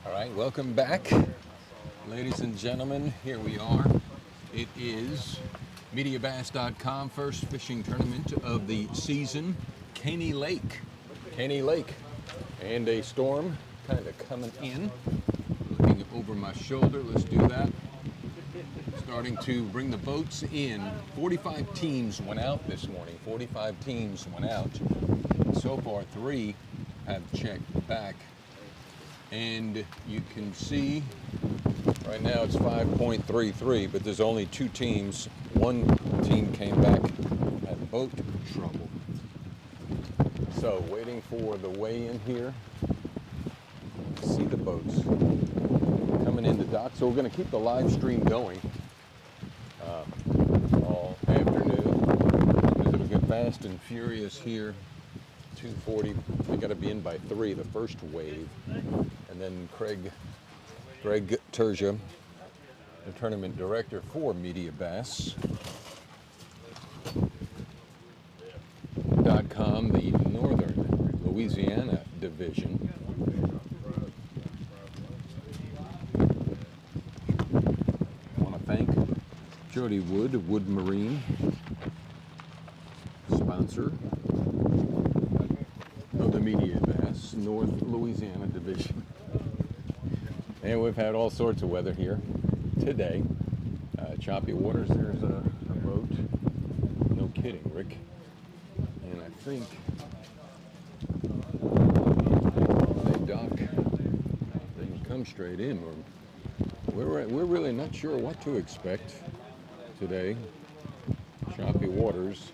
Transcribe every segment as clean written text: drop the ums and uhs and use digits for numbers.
All right, welcome back, ladies and gentlemen. Here we are. It is MediaBass.com first fishing tournament of the season, Caney Lake. Caney Lake. And a storm kind of coming in. Looking over my shoulder, let's do that. Starting to bring the boats in. 45 teams went out this morning. 45 teams went out. So far, 3 have checked back. And you can see right now it's 5.33, but there's only 2 teams. One team came back at boat trouble. So waiting for the weigh-in here. See the boats coming in the dock. So we're going to keep the live stream going all afternoon because it'll get fast and furious here. 2:40. We got to be in by 3, the first wave. And then Greg Terja, the tournament director for MediaBass.com, the Northern Louisiana division. I want to thank Jody Wood of Wood Marine, sponsor of the MediaBass North Louisiana division. And we've had all sorts of weather here today. Choppy waters, there's a boat. No kidding, Rick. And I think they dock, they can come straight in. We're really not sure what to expect today. Choppy waters.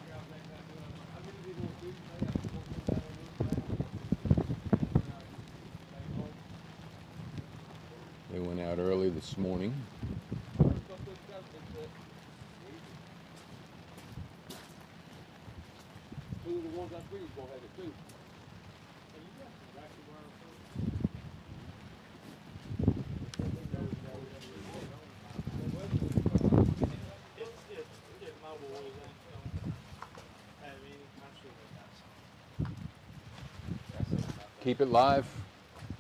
They went out early this morning. Keep it live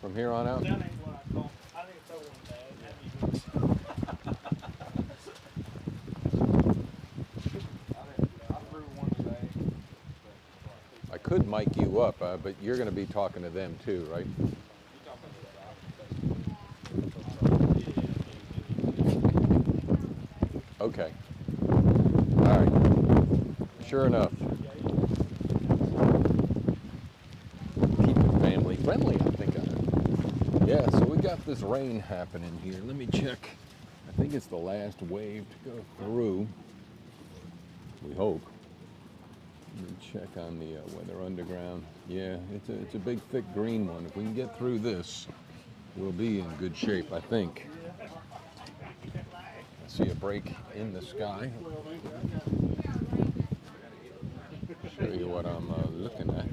from here on out. I could mic you up, but you're going to be talking to them too, right? Okay. All right. Sure enough. Keep it family friendly, I think. Yeah, so we got this rain happening here. Let me check. I think it's the last wave to go through. We hope. Let me check on the weather underground. Yeah, it's a big, thick green one. If we can get through this, we'll be in good shape, I think. I see a break in the sky. Show you what I'm looking at.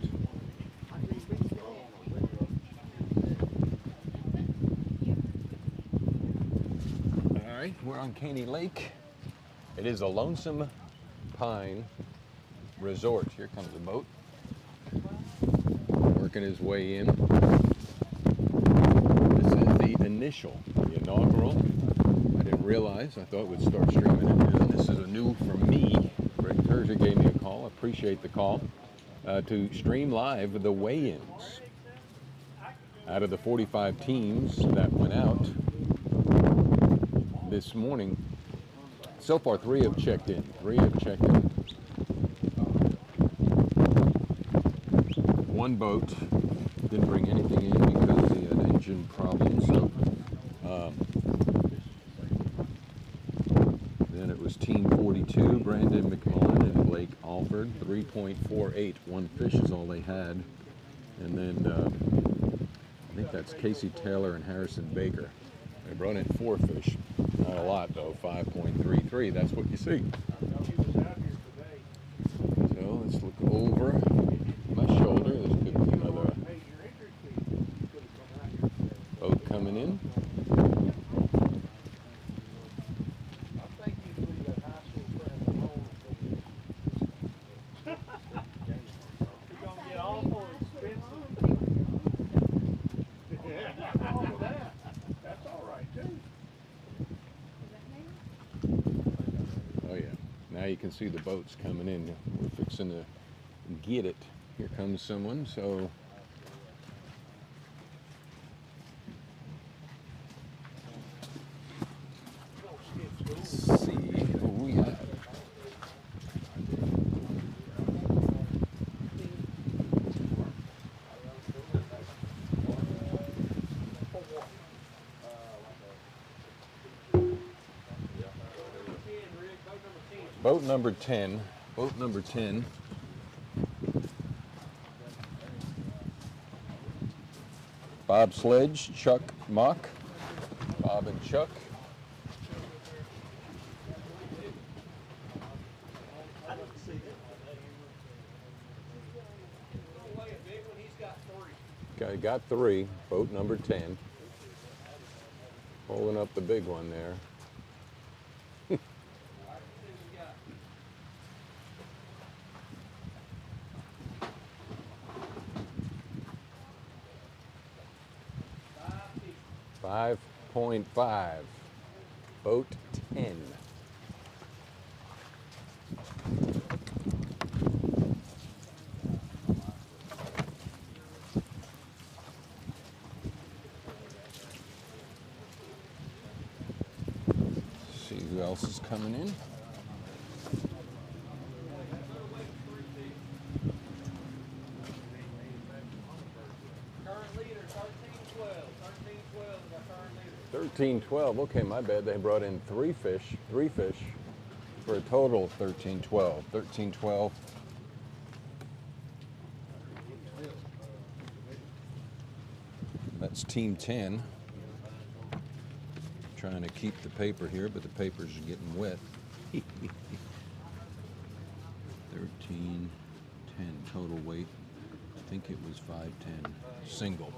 All right, we're on Caney Lake. It is a Lonesome Pine Resort. Here comes the boat. Working his way in. This is the inaugural. I didn't realize. I thought it would start streaming at noon. This is a new for me. Greg Terja gave me a call. Appreciate the call. To stream live the weigh-ins. Out of the 45 teams that went out this morning, so far 3 have checked in. 3 have checked in. One boat didn't bring anything in because he had engine problems. So then it was Team 42, Brandon McMullen and Blake Alford, 3.48. 1 fish is all they had. And then I think that's Casey Taylor and Harrison Baker. They brought in 4 fish. Not a lot though, 5.33. That's what you see. So let's look over my shoulder. This could be another boat coming in. you can see the boats coming in. We're fixing to get it. Here comes someone, so let's see who we have. Boat number 10. Boat number 10. Bob Sledge, Chuck Mock. Bob and Chuck. Okay, got 3. Boat number 10. Holding up the big one there. $5.5. Boat 10. See who else is coming in. Current leader, 13-12. 13-12 is our current leader. 13-12. Okay, my bad. They brought in 3 fish for a total of 13-12. 13-12. That's Team 10. Trying to keep the paper here, but the papers are getting wet. 13-10 total weight. I think it was 510 single.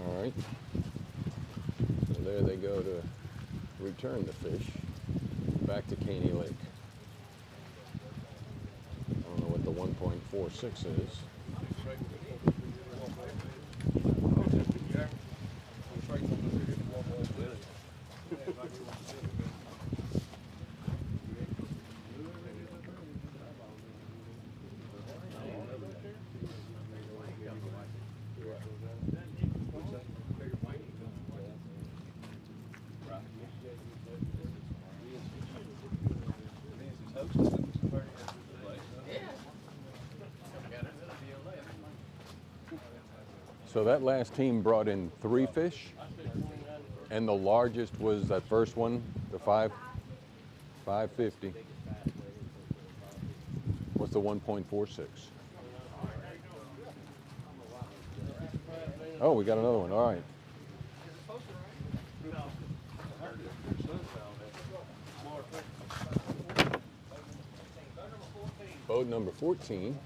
All right. So there they go to return the fish back to Caney Lake. I don't know what the 1.46 is. So that last team brought in 3 fish, and the largest was that first one, the 550. What's the 1.46? Oh, we got another one. All right. Boat number 14.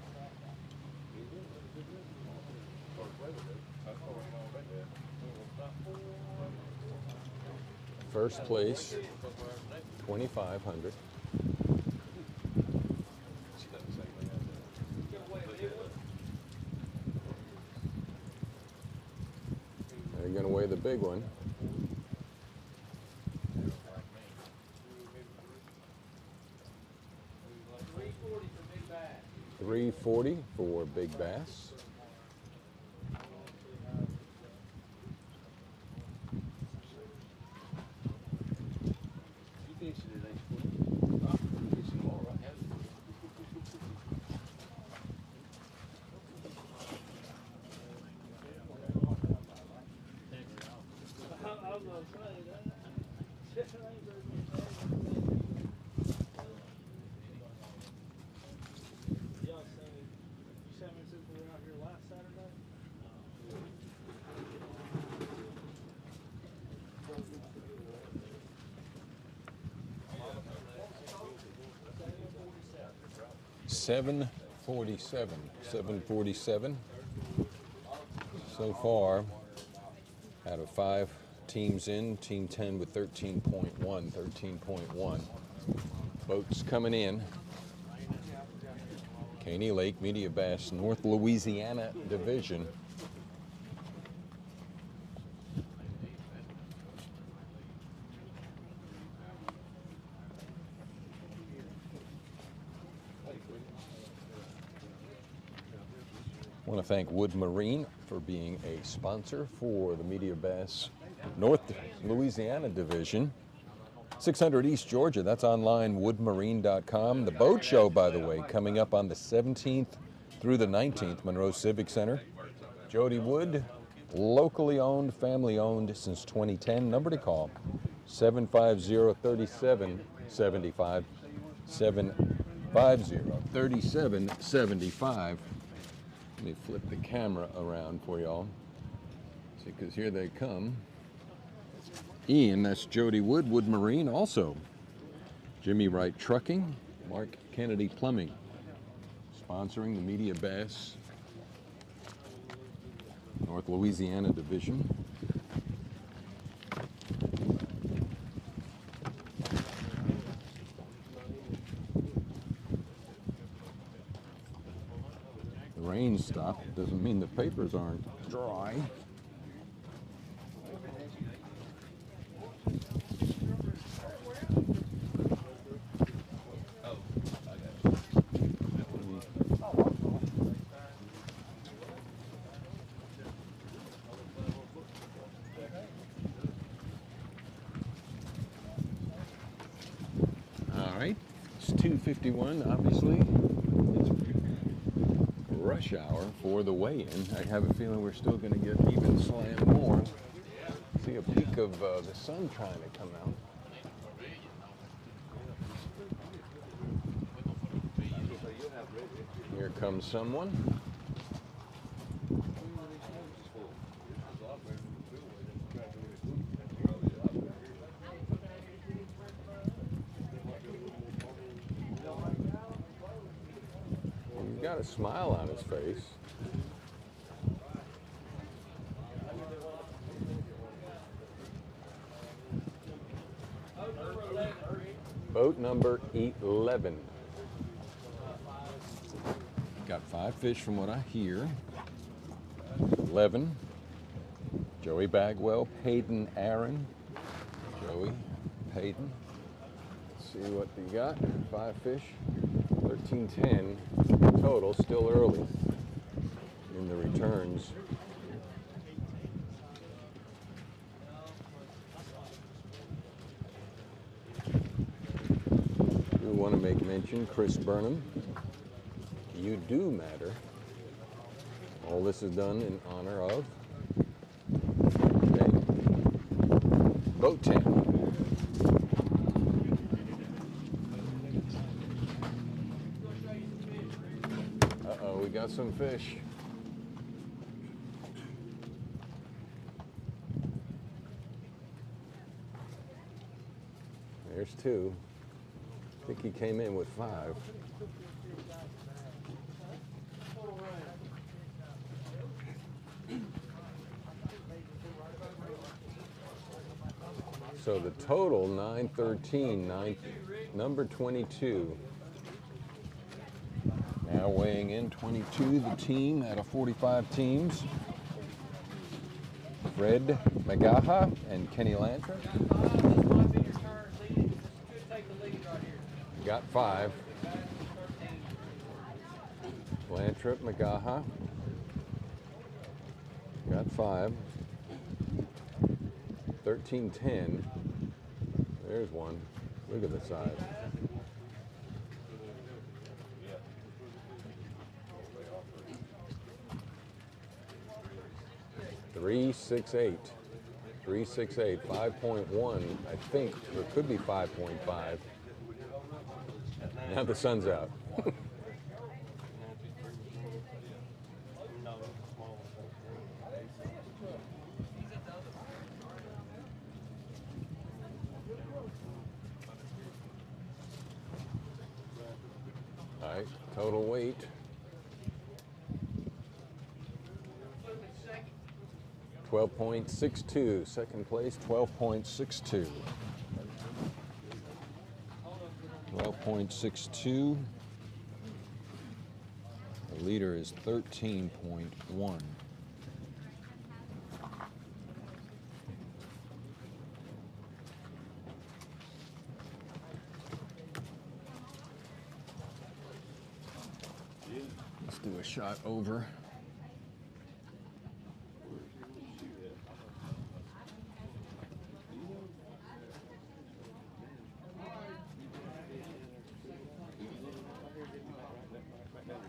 First place, 2,500. They're going to weigh the big one. $340 for big bass. $747 so far out of 5 teams in. Team 10 with 13.1. Boats coming in. Caney Lake Media Bass North Louisiana Division. I want to thank Wood Marine for being a sponsor for the Media Bass North Louisiana Division. 600 East Georgia, that's online, woodmarine.com. The boat show, by the way, coming up on the 17th through the 19th, Monroe Civic Center. Jody Wood, locally owned, family owned since 2010. Number to call, 750-3775, 750-3775. Let me flip the camera around for y'all. See, because here they come. Ian, that's Jody Wood, Wood Marine also. Jimmy Wright Trucking, Mark Kennedy Plumbing, sponsoring the Media Bass North Louisiana Division. The rain stopped, doesn't mean the papers aren't dry. All right, it's 2:51, obviously. It's rush hour for the weigh-in. I have a feeling we're still going to get even slam more. See a peek of the sun trying to come out. Here comes someone. He's got a smile on his face. Boat number 11. Got 5 fish from what I hear. 11. Joey Bagwell, Peyton Aaron. Joey, Peyton. Let's see what they got. 5 fish. 1310 total, still early in the returns. We want to make mention, Chris Burnham, you do matter. All this is done in honor of Boat 10. Uh-oh, we got some fish. There's 2. I think he came in with 5. So the total, 913, number 22. Now weighing in 22, the team out of 45 teams. Fred Magaha and Kenny Lantra. Got 5. Lantrip, Magaha. Got 5. 1310. There's one. Look at the size. $368. 368. 5.1. I think there could be 5.5. Now the sun's out. All right, total weight. $12.62. Second place, 12.62. 12.62. The leader is 13.1. Let's do a shot over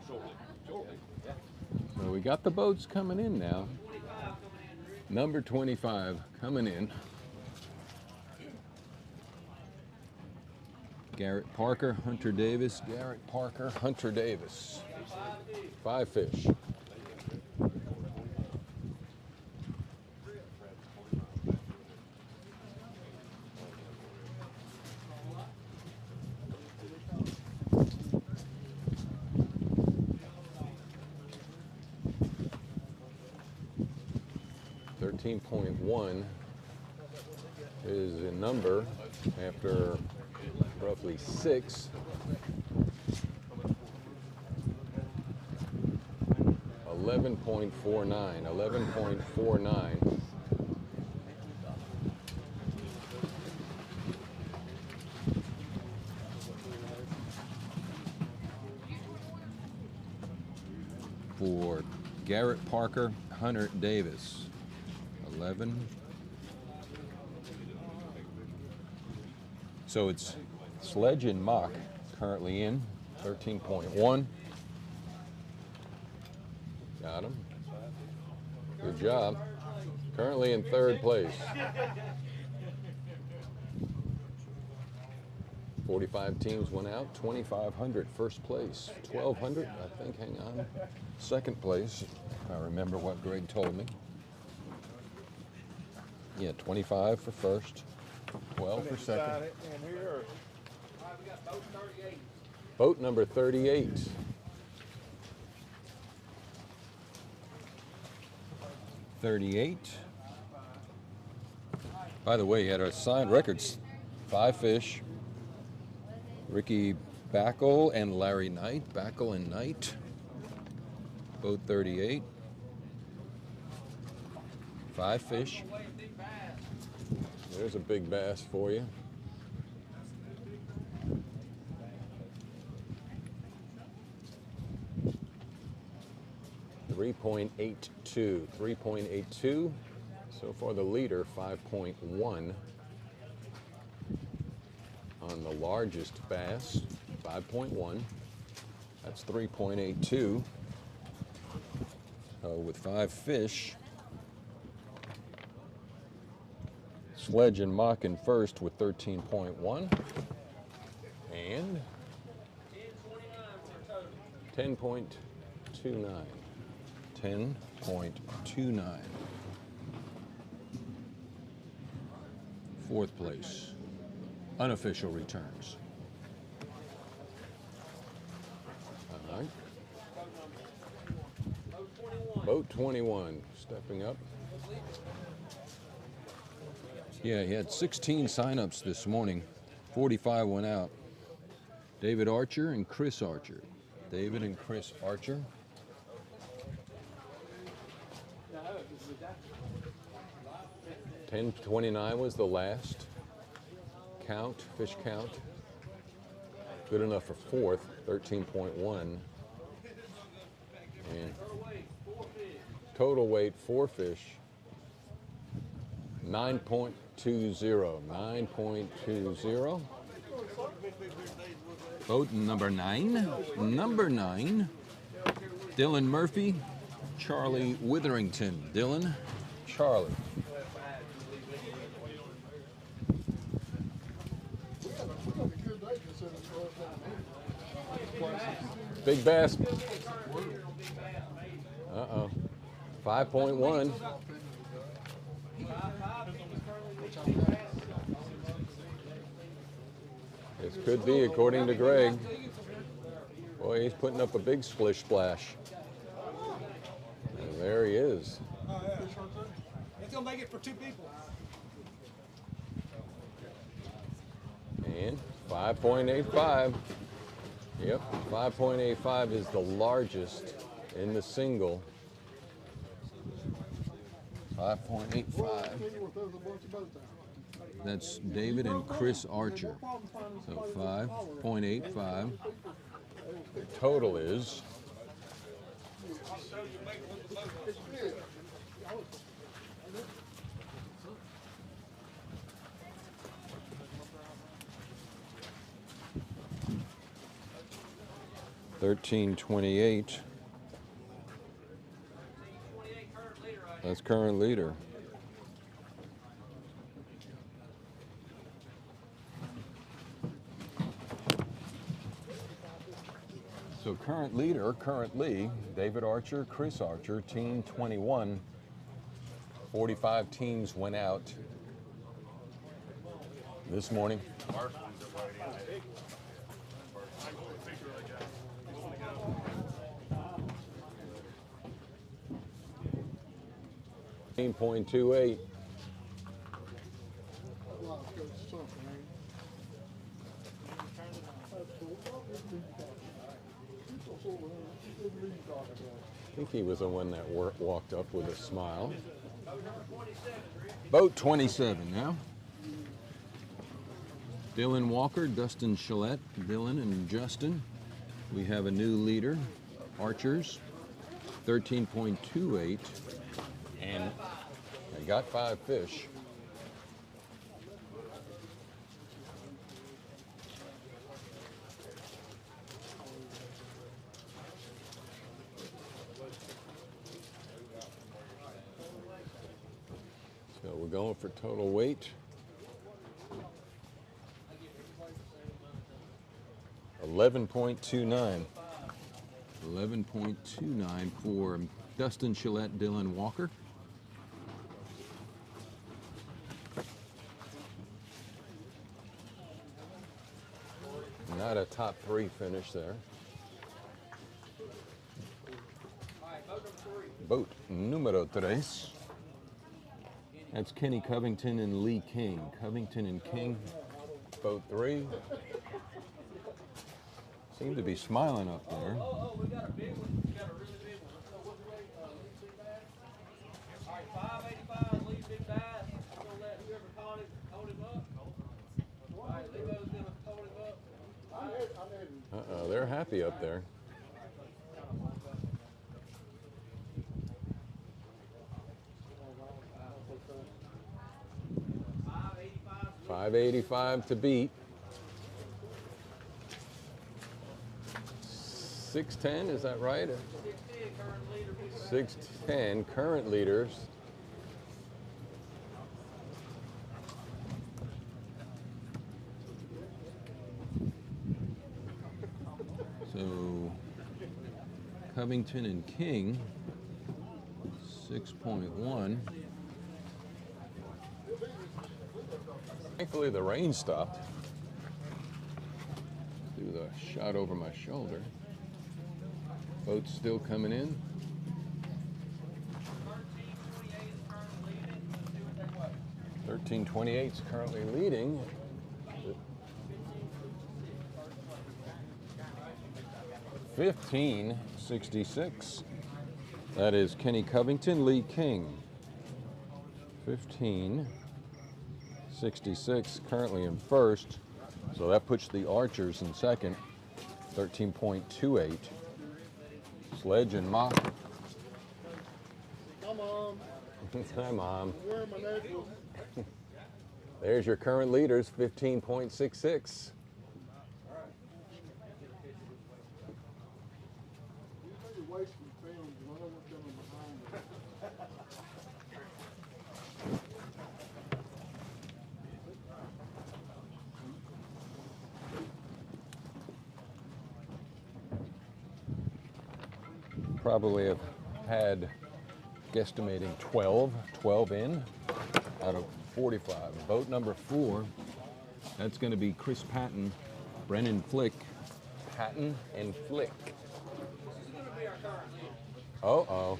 Well, we got the boats coming in now. Number 25 coming in. Garrett Parker, Hunter Davis. Garrett Parker, Hunter Davis. 5 fish. .1 is a number after roughly 6. 11.49. For Garrett Parker, Hunter Davis. 11. So it's Sledge and Mock currently in 13.1. Got him. Good job. Currently in 3rd place. 45 teams went out. 2,500 first place. 1,200, I think, hang on. 2nd place, if I remember what Greg told me. Yeah, 25 for first, 12 for second. Boat number 38. By the way, he had a signed records, 5 fish. Ricky Backle and Larry Knight. Backle and Knight. Boat 38. 5 fish. There's a big bass for you. .82. So far the leader, 5.1 on the largest bass, 5.1. That's 3.82. With 5 fish. Sledge and Mock in first with 13.1. And 10.29. 10.29. 4th place. Unofficial returns. All right. Boat 21 stepping up. Yeah, he had 16 signups this morning. 45 went out. David Archer and Chris Archer. David and Chris Archer. $10.29 was the last count, fish count. Good enough for 4th, 13.1. And total weight, 4 fish, 9.20. 9.20. Boat number 9. Number 9. Dylan Murphy, Charlie Witherington. Dylan, Charlie. Big bass. Uh-oh. 5.1. This could be, according to Greg. Boy, he's putting up a big splish splash. And there he is. It's gonna make it for 2 people. And 5.85. Yep, 5.85 is the largest in the single. 5.85. That's David and Chris Archer. So 5.85. The total is 1328. That's current leader. So current leader, currently, David Archer, Chris Archer, team 21. 45 teams went out this morning. 18.28. I think he was the one that walked up with a smile. Boat 27 now. Dylan Walker, Dustin Shillette, Dylan and Justin. We have a new leader, Archers, 13.28, and I got 5 fish. So we're going for total weight. 11.29. 11.29 for Dustin Shillette, Dylan Walker. Not a top 3 finish there. Boat numero 3. That's Kenny Covington and Lee King. Covington and King, boat 3. Seem to be smiling up there. Oh, we got a big one. We got a really big one. So what's the weight? Lead big bass? All right, 585, lead big bass. I'm going to let whoever caught him hold him up. All right, Levo's going to hold him up. Uh-oh, they're happy up there. $5.85 to beat. 610, is that right? 610 current leaders. So Covington and King, 6.1. Thankfully the rain stopped. Do the shot over my shoulder. Boat's still coming in. 1328 is currently leading. 1566. That is Kenny Covington, Lee King. 1566 currently in first. So that puts the Archers in second. 13.28. Sledge and Mop. Hi, Mom. Hi, Mom. Where are my necklace? There's your current leaders, 15.66. You're wasting film. I don't want them behind me. Probably have had guesstimating 12 in out of 45. Boat number 4, that's going to be Chris Patton, Brennan Flick. Patton and Flick. Uh-oh.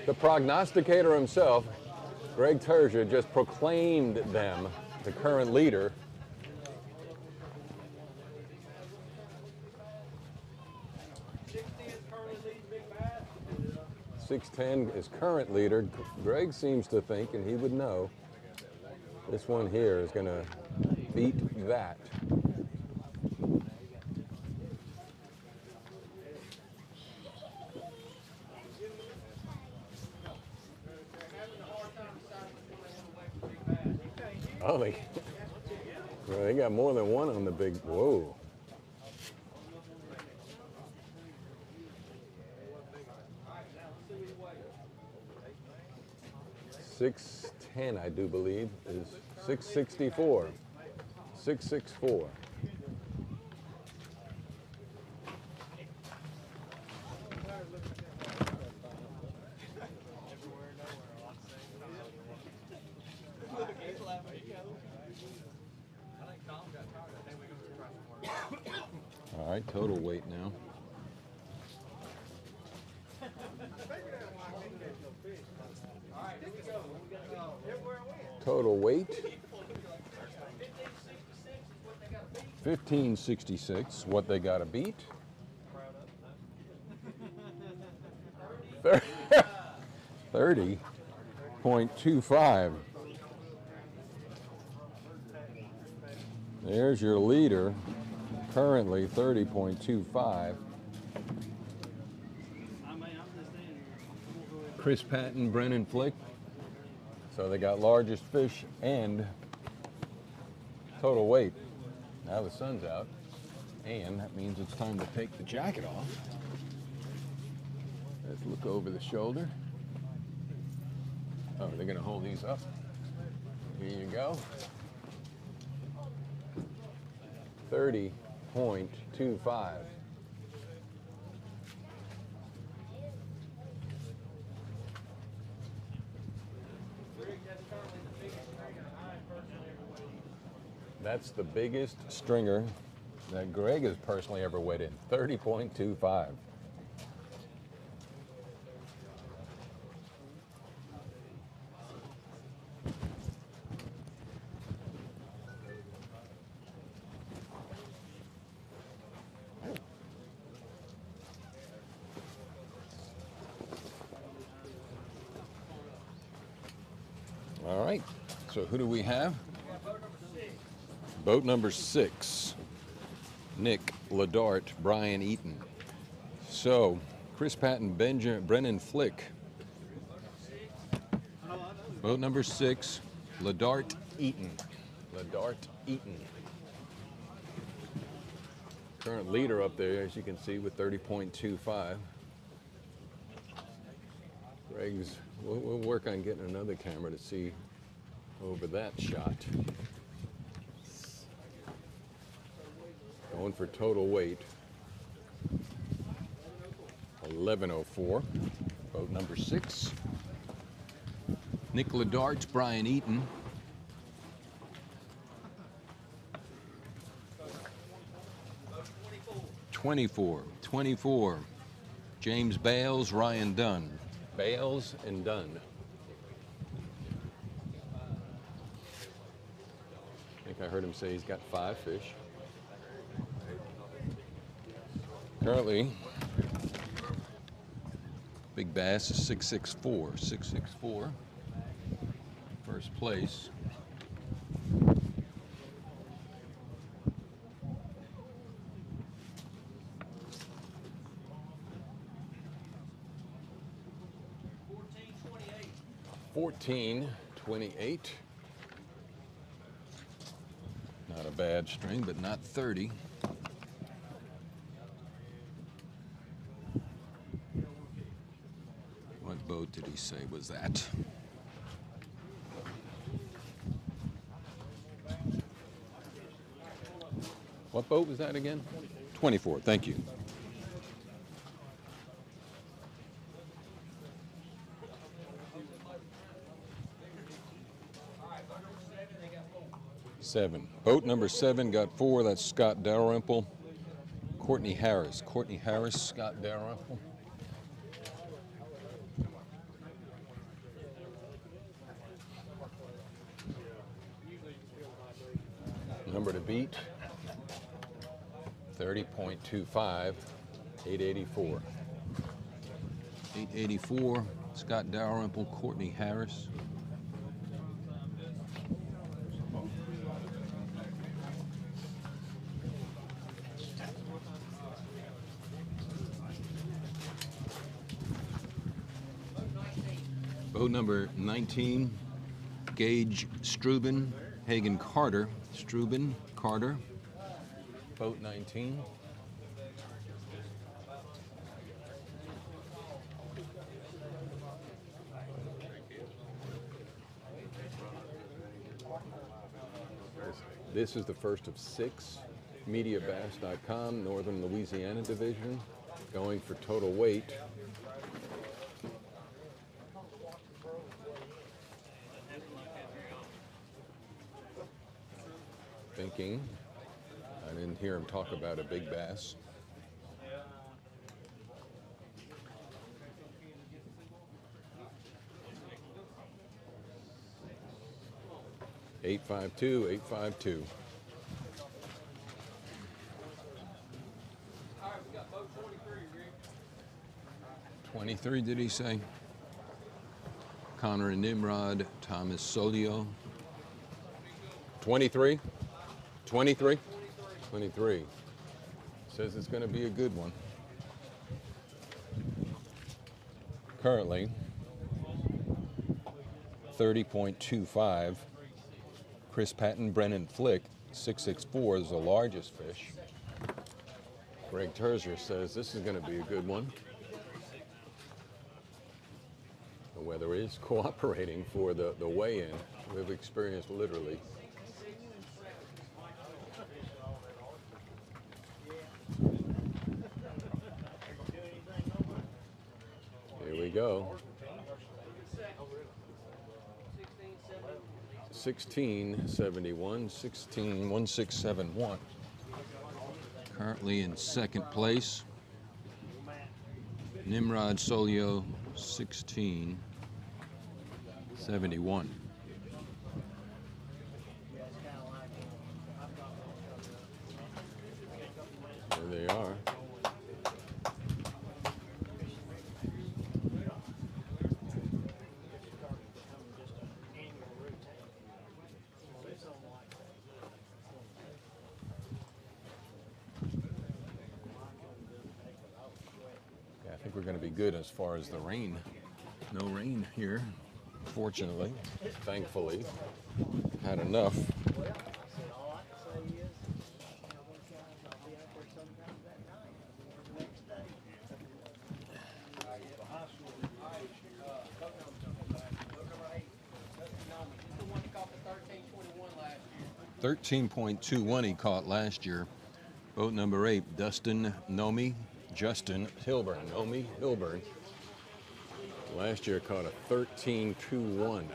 The prognosticator himself, Greg Terzier, just proclaimed them the current leader. 610 is current leader. Greg seems to think, and he would know, this one here is going to beat that. Oh, they got more than one on the big, whoa. 610, I do believe, is 664. 664. All right, total weight now. Total weight, 1566, what they got to beat. 30.25. There's your leader, currently 30.25. Chris Patton, Brennan Flick. So they got largest fish and total weight. Now the sun's out, and that means it's time to take the jacket off. Let's look over the shoulder. Oh, they're gonna hold these up. Here you go. 30.25. That's the biggest stringer that Greg has personally ever weighed in, 30.25. All right, so who do we have? Boat number 6, Nick Ledart, Brian Eaton. So, Chris Patton, Brennan Flick. Boat number 6, Ledart Eaton. Ledart Eaton. Current leader up there, as you can see, with 30.25. Greg's, we'll work on getting another camera to see over that shot. Going for total weight, 1104. Boat number 6. Nick Ledart, Brian Eaton. Twenty-four. James Bales, Ryan Dunn. Bales and Dunn. I think I heard him say he's got 5 fish. Currently, big bass is 664. 664. First place. $14.28. Not a bad string, but not 30. What boat did he say was that? What boat was that again? 24, thank you. Seven. Boat number 7 got 4. That's Scott Dalrymple. Courtney Harris. Courtney Harris, Scott Dalrymple. Number to beat, 30.25, 884. 884, Scott Dalrymple, Courtney Harris. Boat number 19, Gage Struben, Hagen Carter. Struben, Carter. Boat 19. This is the first of 6. MediaBass.com, Northern Louisiana Division, going for total weight. Thinking, I didn't hear him talk about a big bass. $852, $852. All right, we got boat 23, Rick. 23, did he say? Connor and Nimrod, Thomas Solio. 23? 23? 23. Says it's going to be a good one. Currently, 30.25. Chris Patton, Brennan Flick, 664 is the largest fish. Greg Terzier says this is going to be a good one. The weather is cooperating for the weigh-in. We've experienced literally. Here we go. 1671, 161671. Currently in second place. Nimrod Solio, 1671. There they are. I think we're going to be good as far as the rain. No rain here, fortunately. Thankfully, had enough. The one that caught the 1321 last year. 13.21 he caught last year. Boat number 8, Justin Hilburn. Nomi Hilburn. Last year caught a 13.21.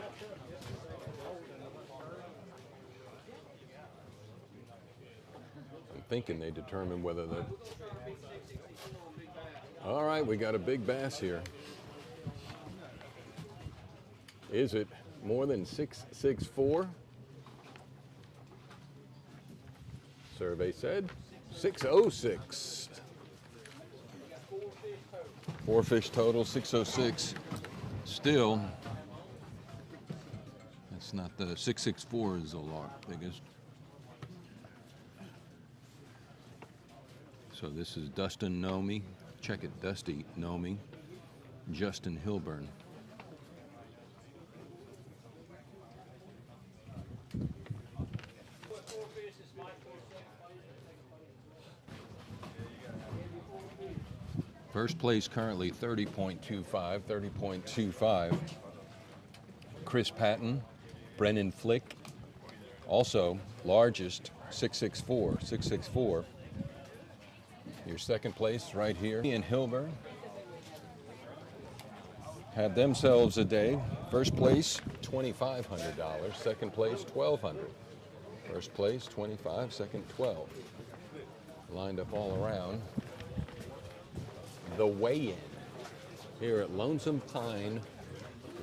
I'm thinking they determined whether the... All right, we got a big bass here. Is it more than 664? Survey said 606. 4 fish total, 606. Still, that's not the 664 is the biggest. So this is Dustin Nomi. Check it, Dusty Nomi. Justin Hilburn. First place currently 30.25, 30.25. Chris Patton, Brennan Flick, also largest 664, 664. Your second place right here. Ian Hilburn had themselves a day. First place, $2,500. Second place, $1,200. First place, 25, second, 12. Lined up all around. The weigh-in here at Lonesome Pine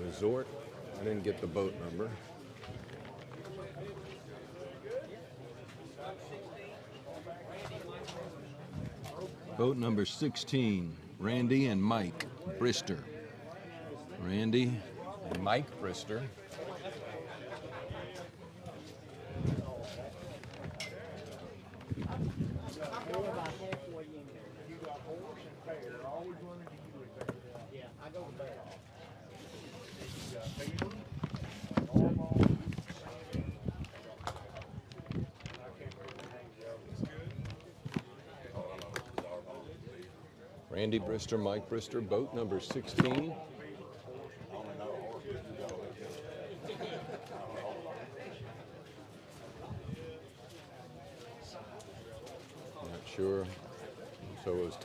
Resort. I didn't get the boat number. Boat number 16, Randy and Mike Brister. Randy and Mike Brister. Randy Brister, Mike Brister, boat number 16.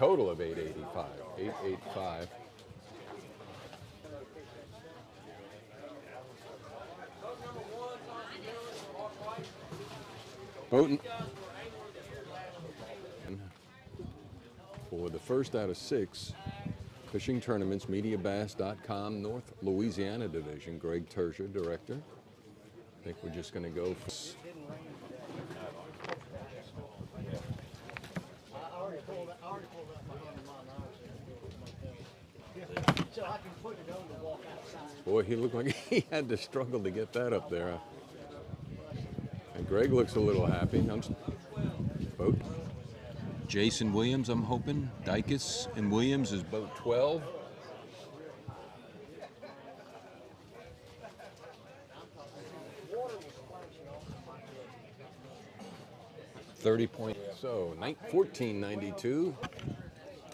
total of 885. 885. Boat for the first out of 6 fishing tournaments, MediaBass.com North Louisiana Division. Greg Terzier, director. I think we're just going to go for... So I can put it on to walk outside. Boy, he looked like he had to struggle to get that up there. And Greg looks a little happy. Boat. Jason Williams, I'm hoping. Dykes and Williams is boat 12. So 1492.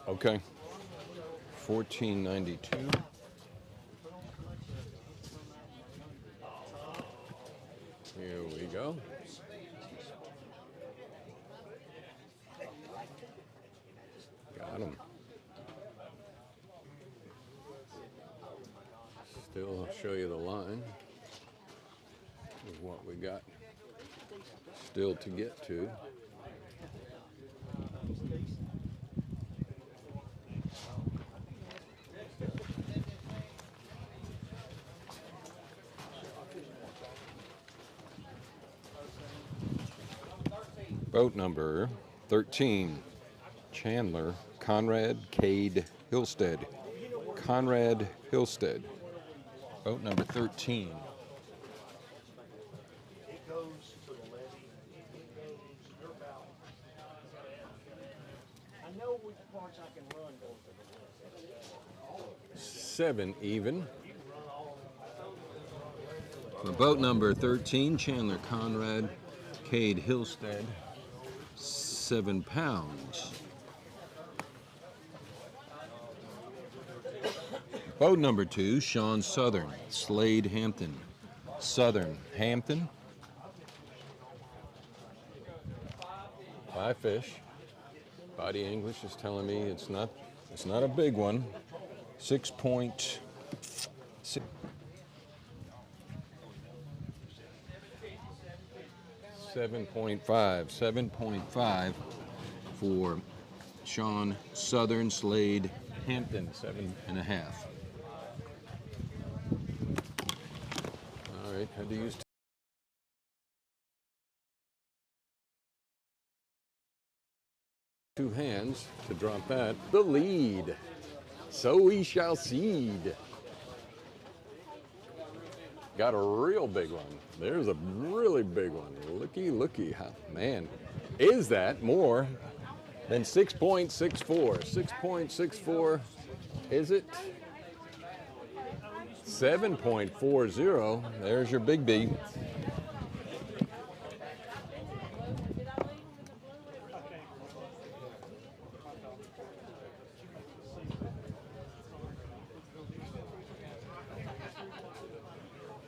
Okay. 1492. Here we go. Got him. Still, I'll show you the line of what we got still to get to. Boat number 13, Chandler, Conrad, Cade, Hillstead. Conrad Hillstead. Boat number 13. It goes to the levee. I know which parts I can run going to the left. 7 even. For boat number 13, Chandler, Conrad, Cade, Hillstead. 7 pounds. Boat number 2, Sean Southern, Slade Hampton. Southern Hampton. 5 fish. Body English is telling me it's not a big one. 6.6. 7.5 for Sean Southern, Slade Hampton, 7.5. All right, had to use 2 hands to drop that. The lead, so we shall see. Got a real big one. There's a really big one. Looky, looky. Man, is that more than 6.64? 6.64, is it? 7.40. There's your big B.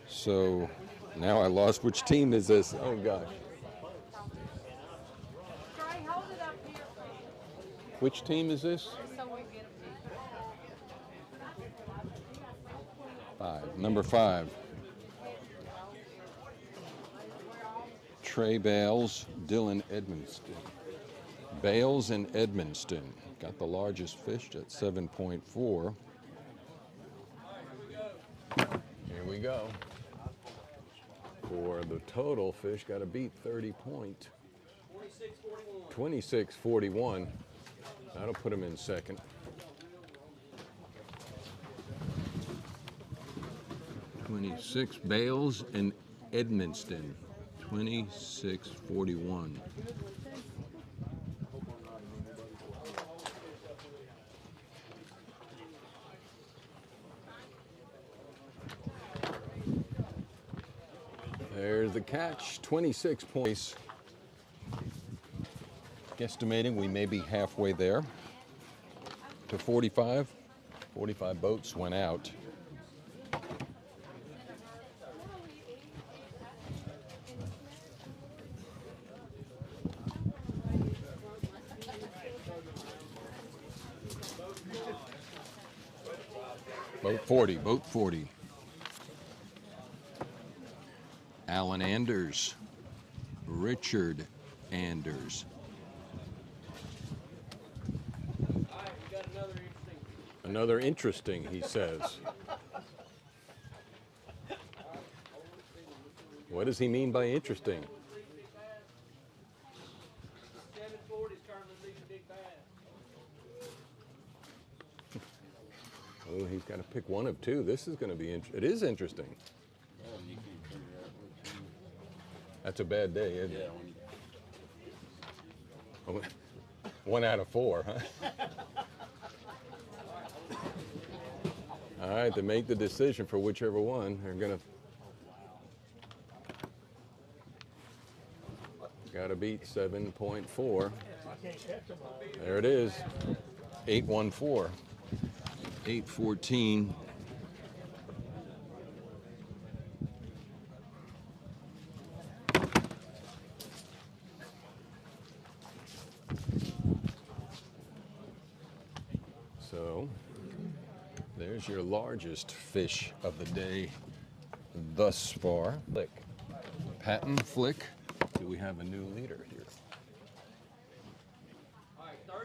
So now I lost. Which team is this? Oh gosh. Which team is this? 5. Number 5. Trey Bales, Dylan Edmonston. Bales and Edmonston. Got the largest fish at 7.4. Here we go. For the total, fish got to beat 30 point. 26.41. That'll put him in second. $26 Bales and Edmonston. 26.41. There's the catch, 26 points. Guesstimating we may be halfway there to 45. 45 boats went out. Boat 40, boat 40. Alan Anders, Richard Anders. All right, we got another interesting. Another interesting, he says. What does he mean by interesting? 740 is currently leading big bass. Oh, he's got to pick one of two. This is going to be, it is interesting. That's a bad day, isn't it? Oh, 1 out of 4, huh? All right, to make the decision for whichever one, they're going to got to beat 7.4. There it is. 814. 814. So there's your largest fish of the day thus far. Flick. Patton Flick. Do we have a new leader here? All right, 30-25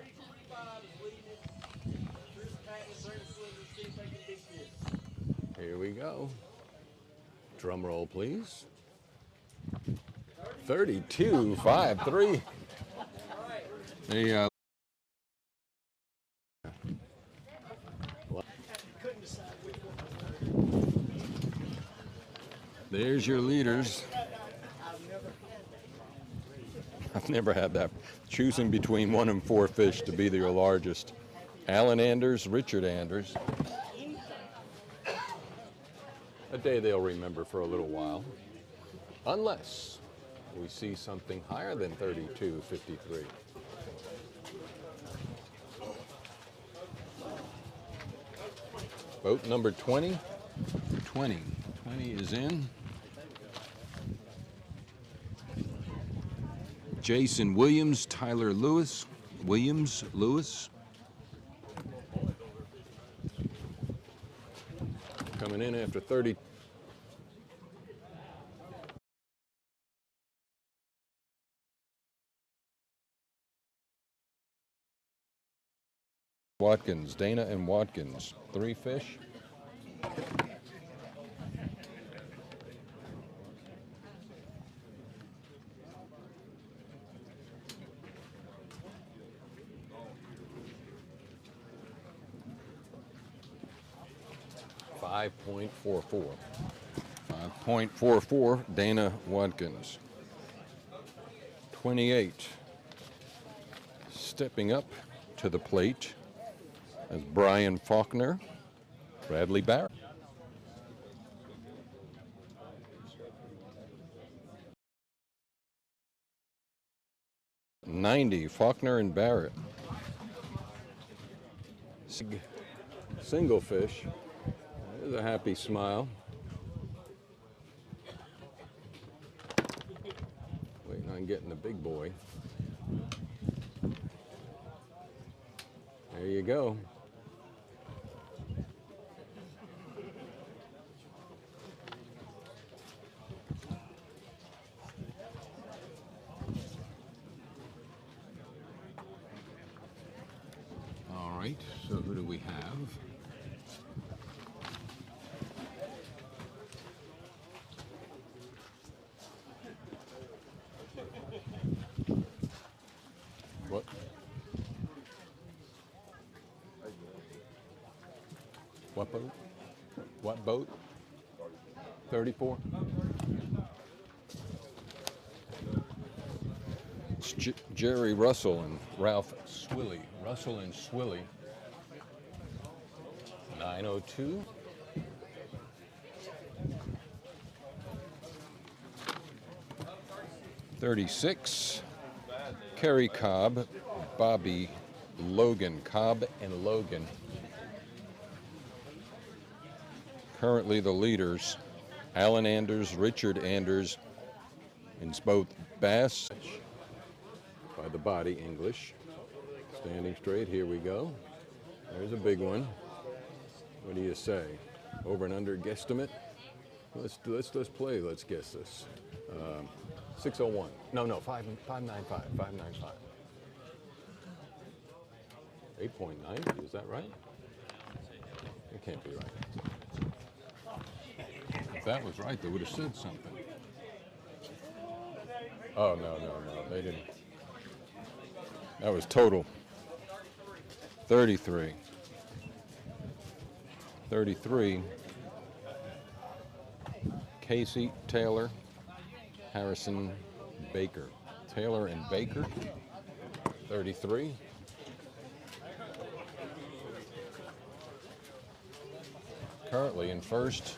is leading it. Chris Patton and Brandon Swindler see if they can beat this. Here we go. Drum roll, please. 32-5-3. They, there's your leaders. I've never had that. Choosing between 1 and 4 fish to be your largest. Alan Anders, Richard Anders. A day they'll remember for a little while. Unless we see something higher than 32.53. Boat number 20. 20 is in. Jason Williams, Tyler Lewis. Lewis. Coming in after 30. Watkins, Dana and Watkins. 3 fish. .44, Dana Watkins. 28. Stepping up to the plate as Brian Faulkner, Bradley Barrett. .90, Faulkner and Barrett. Single fish. There's a happy smile. Waiting on getting the big boy. There you go. All right, so who do we have? What boat? What boat? 34? It's Jerry Russell and Ralph Swilly. Russell and Swilly. 902. .36. Kerry Cobb, Bobby Logan. Cobb and Logan. Currently the leaders, Alan Anders, Richard Anders, in both bass by the body, English. Standing straight, here we go. There's a big one. What do you say? Over and under guesstimate? Let's play. Let's guess this. 601. No, 595. 595. 8.90. Is that right? It can't be right. If that was right, they would have said something. Oh, no. They didn't. That was total. 33. 33. Casey, Taylor, Harrison, Baker. Taylor and Baker. 33. Currently in first,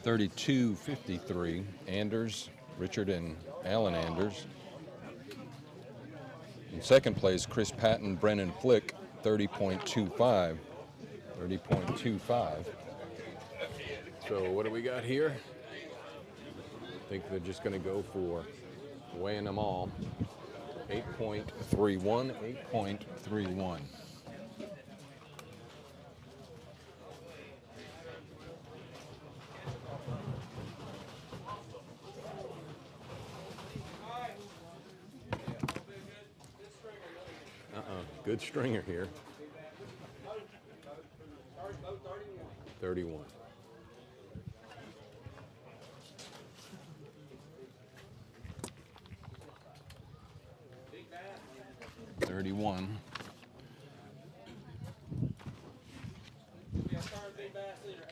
32.53. Anders, Richard and Alan Anders. In second place, Chris Patton, Brennan Flick, 30.25. 30.25. So what do we got here? I think they're just going to go for weighing them all. 8.31. 8.31. Good stringer here. 31. 31. Yeah, starting big bass leader,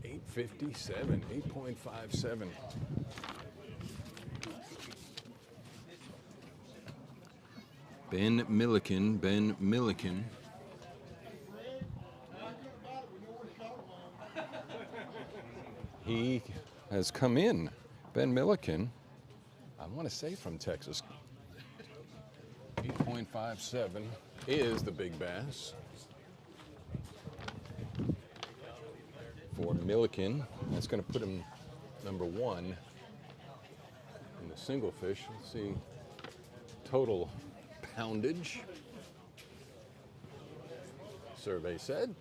857. 857. 8.57. Ben Milliken. He has come in. Ben Milliken, I want to say from Texas. 8.57 is the big bass for Milliken. That's going to put him number one in the single fish. Let's see, total poundage. Survey said.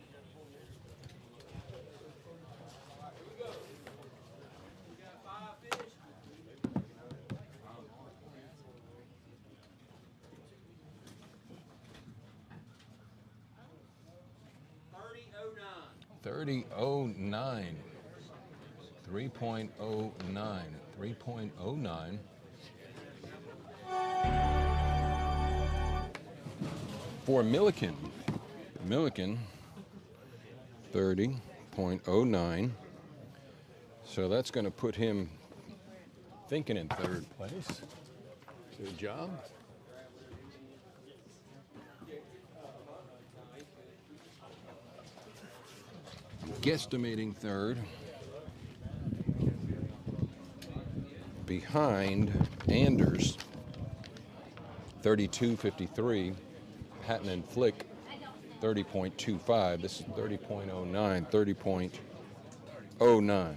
$30.09. 3.09. 3.09. For Milliken. Milliken, 30.09. So that's going to put him thinking in third place. Good job. Guesstimating third. Behind Anders, 32.53. Patton and Flick, 30.25. This is 30.09. 30.09.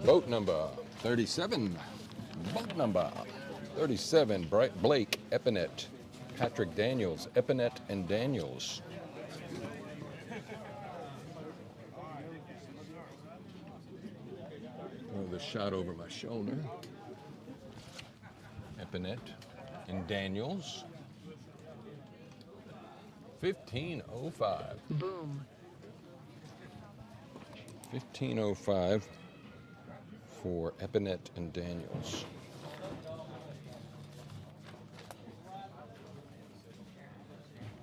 Boat number 37. Boat number 37. Blake Epinet, Patrick Daniels, Epinet and Daniels. Oh, the shot over my shoulder. Epinet and Daniels. 15.05. Boom. 15.05 for Epinet and Daniels.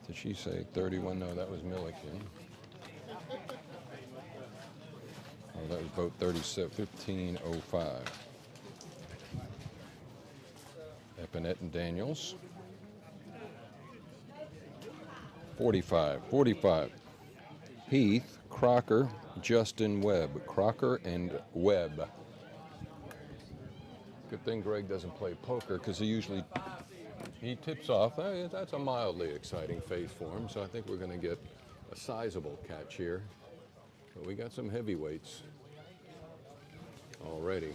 Did she say 31? No, that was Milliken. Oh, that was boat 37. 15.05. Epinet and Daniels. 45. Heath, Crocker, Justin Webb. Crocker and Webb. Good thing Greg doesn't play poker because he usually he tips off. That's a mildly exciting face for him, so I think we're going to get a sizable catch here. But we got some heavyweights already.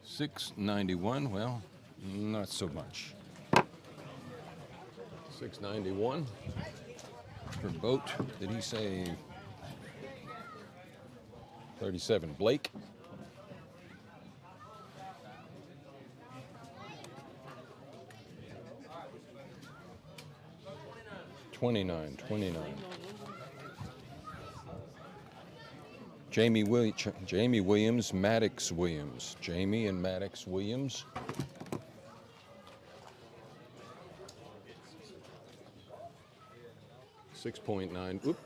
$6.91, well, not so much. $6.91 for boat. Did he say 37? Blake. $29. Jamie Williams, Maddox Williams. Jamie and Maddox Williams. $6.9. Oop.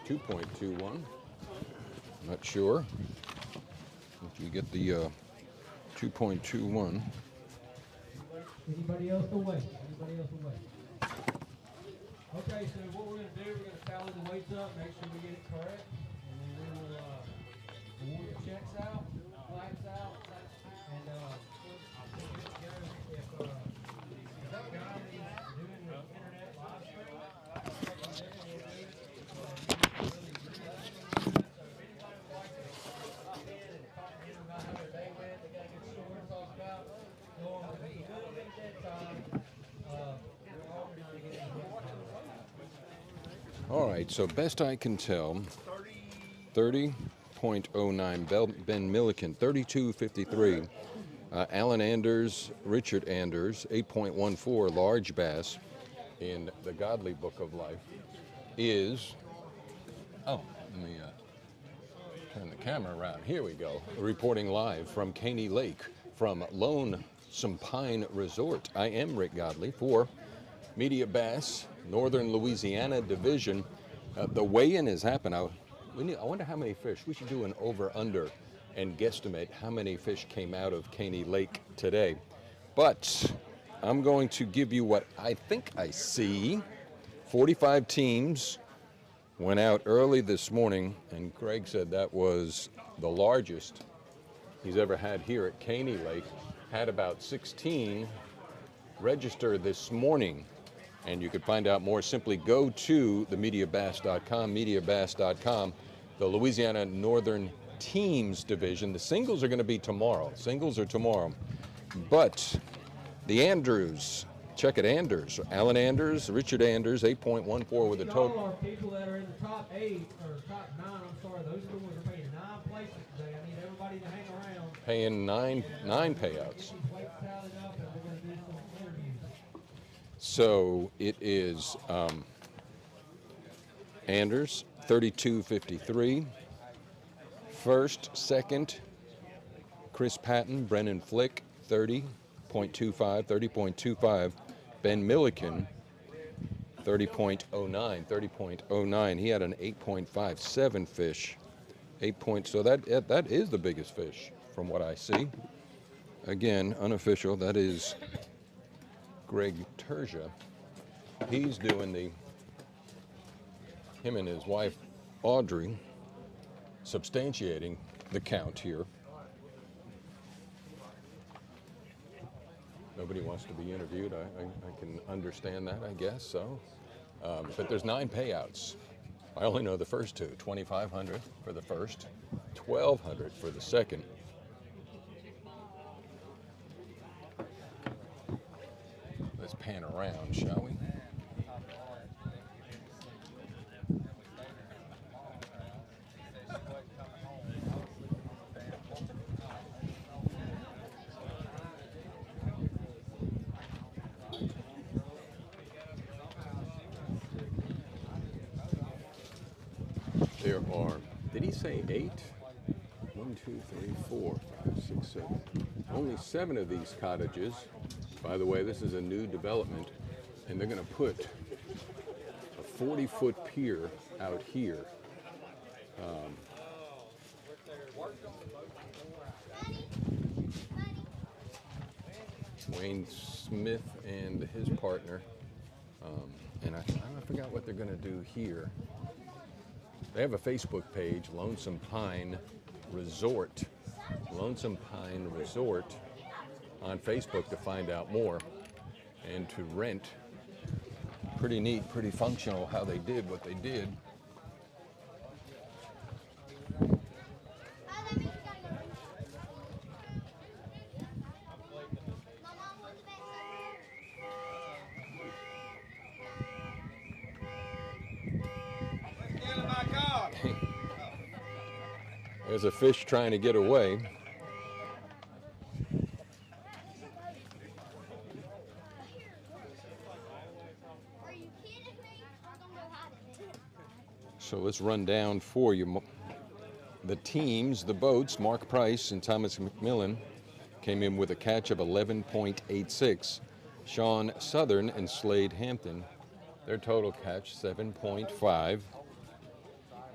2.21. Not sure. If you get the 2.21. Anybody else away? Anybody else away? Okay, so what we're going to do, we're going to tally the weights up, make sure we get it correct, and then we will award the checks out, flags out, and I'll put it together. If that guy is doing the internet live stream, we'll do it. So if anybody would like to hop in and talk to him about how their day went, they got a good story to talk about, go on with a little bit at that time. All right, so best I can tell, 30.09, Ben Milliken, 32.53. Alan Anders, Richard Anders, 8.14, large bass in the Godey Book of Life is, let me turn the camera around. Here we go, reporting live from Caney Lake, from Lonesome Pine Resort. I am Rick Godey for Media Bass, Northern Louisiana Division. The weigh-in has happened. I wonder how many fish. We should do an over-under and guesstimate how many fish came out of Caney Lake today. But I'm going to give you what I think I see. 45 teams went out early this morning, and Greg said that was the largest he's ever had here at Caney Lake. Had about 16 register this morning. And you can find out more. Simply go to themediabass.com, mediabass.com, the Louisiana Northern Teams Division. The singles are going to be tomorrow. Singles are tomorrow. But the Andrews, check it, Anders. Alan Anders, Richard Anders, 8.14 with a total. All our people that are in the top 8, or top 9, I'm sorry, those are the ones that are paying 9 places today. I need everybody to hang around. Paying nine payouts. So it is Anders, 32.53. First, second, Chris Patton, Brennan Flick, 30.25. Ben Milliken, 30.09. He had an 8.57 fish. So that is the biggest fish from what I see. Again, unofficial, that is Greg Terja. He's doing him and his wife Audrey substantiating the count here. Nobody wants to be interviewed. I can understand that, I guess so. But there's 9 payouts. I only know the first 2. $2,500 for the first, $1,200 for the second. Let's pan around, shall we? There are, did he say 8? 1, 2, 3, 4, 5, 6, 7. Only 7 of these cottages. By the way, this is a new development, and they're going to put a 40-foot pier out here. Wayne Smith and his partner And I forgot what they're going to do here. They have a Facebook page, Lonesome Pine Resort. Lonesome Pine Resort on Facebook to find out more and to rent. Pretty neat, pretty functional how they did what they did. There's a fish trying to get away. So let's run down for you the teams, the boats. Mark Price and Thomas McMillan came in with a catch of 11.86. Sean Southern and Slade Hampton, their total catch 7.5.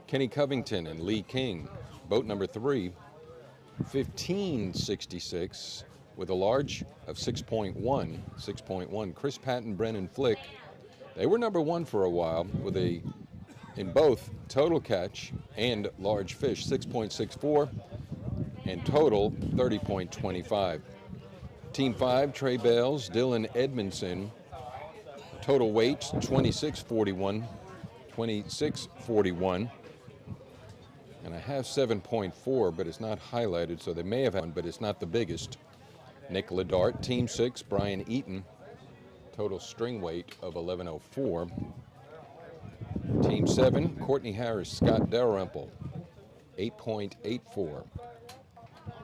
Kenny Covington and Lee King, boat number 3, 15.66 with a large of 6.1. Chris Patton, Brennan Flick, they were number 1 for a while with a, in both total catch and large fish, 6.64 and total 30.25. Team 5, Trey Bales, Dylan Edmondson, total weight 26.41. And I have 7.4, but it's not highlighted, so they may have had one, but it's not the biggest. Nick Ledart, Team 6, Brian Eaton, total string weight of 11.04. Team 7, Courtney Harris, Scott Dalrymple, 8.84.